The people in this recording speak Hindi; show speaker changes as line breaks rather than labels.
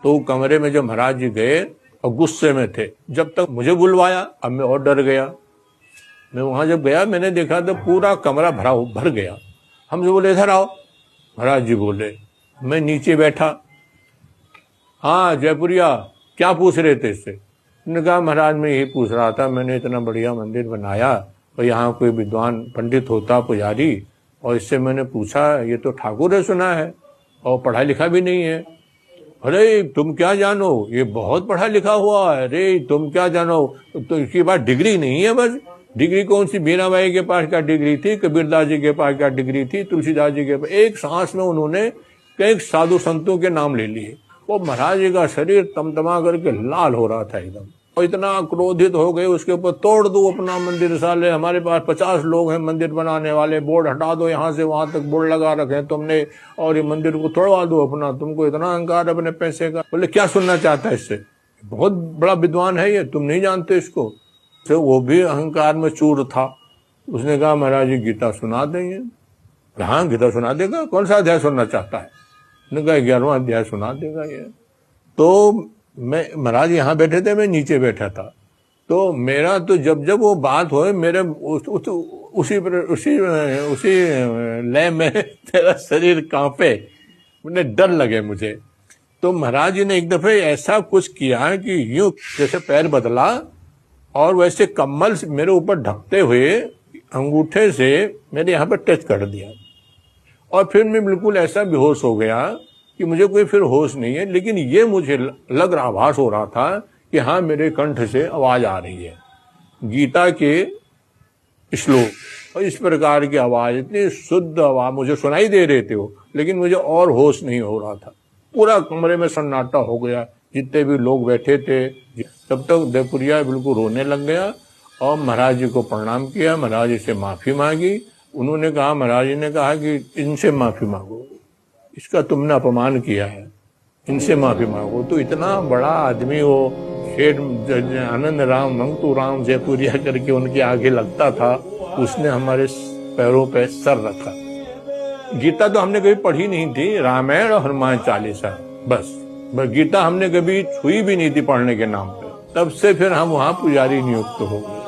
तो कमरे में जब महाराज जी गए और गुस्से में थे, जब तक मुझे बुलवाया, अब मैं और डर गया। मैं वहां जब गया मैंने देखा तो पूरा कमरा भर गया। हमसे बोले इधर आओ। महाराज जी बोले, मैं नीचे बैठा। हाँ जयपुरिया, क्या पूछ रहे थे इससे? मैंने कहा महाराज मैं यही पूछ रहा था, मैंने इतना बढ़िया मंदिर बनाया और यहाँ कोई विद्वान पंडित होता पुजारी, और इससे मैंने पूछा ये तो ठाकुर है सुना है और पढ़ा लिखा भी नहीं है। अरे तुम क्या जानो, ये बहुत पढ़ा लिखा हुआ है। अरे तुम क्या जानो, तो इसके पास डिग्री नहीं है। बस डिग्री कौन सी, मीराबाई के पास क्या डिग्री थी, कबीरदास जी के पास क्या डिग्री थी, तुलसीदास जी के पास। एक सांस में उन्होंने कई साधु संतों के नाम ले लिए। वो महाराज जी का शरीर तमतमा करके लाल हो रहा था एकदम, और इतना क्रोधित हो गए उसके ऊपर, तोड़ दो अपना मंदिर, साले हमारे पास 50 लोग हैं मंदिर बनाने वाले, बोर्ड हटा दो, यहाँ से वहां तक बोर्ड लगा रखे हैं तुमने, और ये मंदिर को तोड़वा दो अपना, तुमको इतना अहंकार अपने पैसे का। बोले क्या सुनना चाहता है इससे, बहुत बड़ा विद्वान है ये, तुम नहीं जानते इसको। तो वो भी अहंकार में चूर था। उसने कहा महाराज जी गीता सुना देंगे। हाँ गीता सुना देगा, कौन सा अध्याय सुनना चाहता है? उसने कहा 11वां अध्याय सुना देगा ये। तो मैं, महाराज यहाँ बैठे थे, मैं नीचे बैठा था, तो मेरा तो जब जब वो बात हो मेरे उसी लय में तेरा शरीर कांपे, मुझे डर लगे मुझे। तो महाराज जी ने एक दफे ऐसा कुछ किया कि यूं जैसे पैर बदला और वैसे कम्बल मेरे ऊपर ढकते हुए अंगूठे से मेरे यहाँ पर टच कर दिया, और फिर मैं बिल्कुल ऐसा बेहोश हो गया कि मुझे कोई फिर होश नहीं है। लेकिन ये मुझे लग रहा, आभास हो रहा था कि हाँ मेरे कंठ से आवाज आ रही है, गीता के श्लोक, और इस प्रकार की आवाज, इतनी शुद्ध आवाज मुझे सुनाई दे रहे थे वो, लेकिन मुझे और होश नहीं हो रहा था। पूरा कमरे में सन्नाटा हो गया, जितने भी लोग बैठे थे। तब तक जयपुरिया बिल्कुल रोने लग गया और महाराज जी को प्रणाम किया, महाराज जी से माफी मांगी। उन्होंने कहा, महाराज जी ने कहा कि इनसे माफी मांगो, इसका तुमने अपमान किया है, इनसे माफी मांगो। तो इतना बड़ा आदमी वो शेठ आनंद राम मंगतू राम जयपुरिया करके उनके आगे लगता था, उसने हमारे पैरों पे सर रखा। गीता तो हमने कभी पढ़ी नहीं थी, रामायण और हनुमान चालीसा बस गीता हमने कभी छुई भी नहीं थी पढ़ने के नाम पे। तब से फिर हम वहां पुजारी नियुक्त हो गए।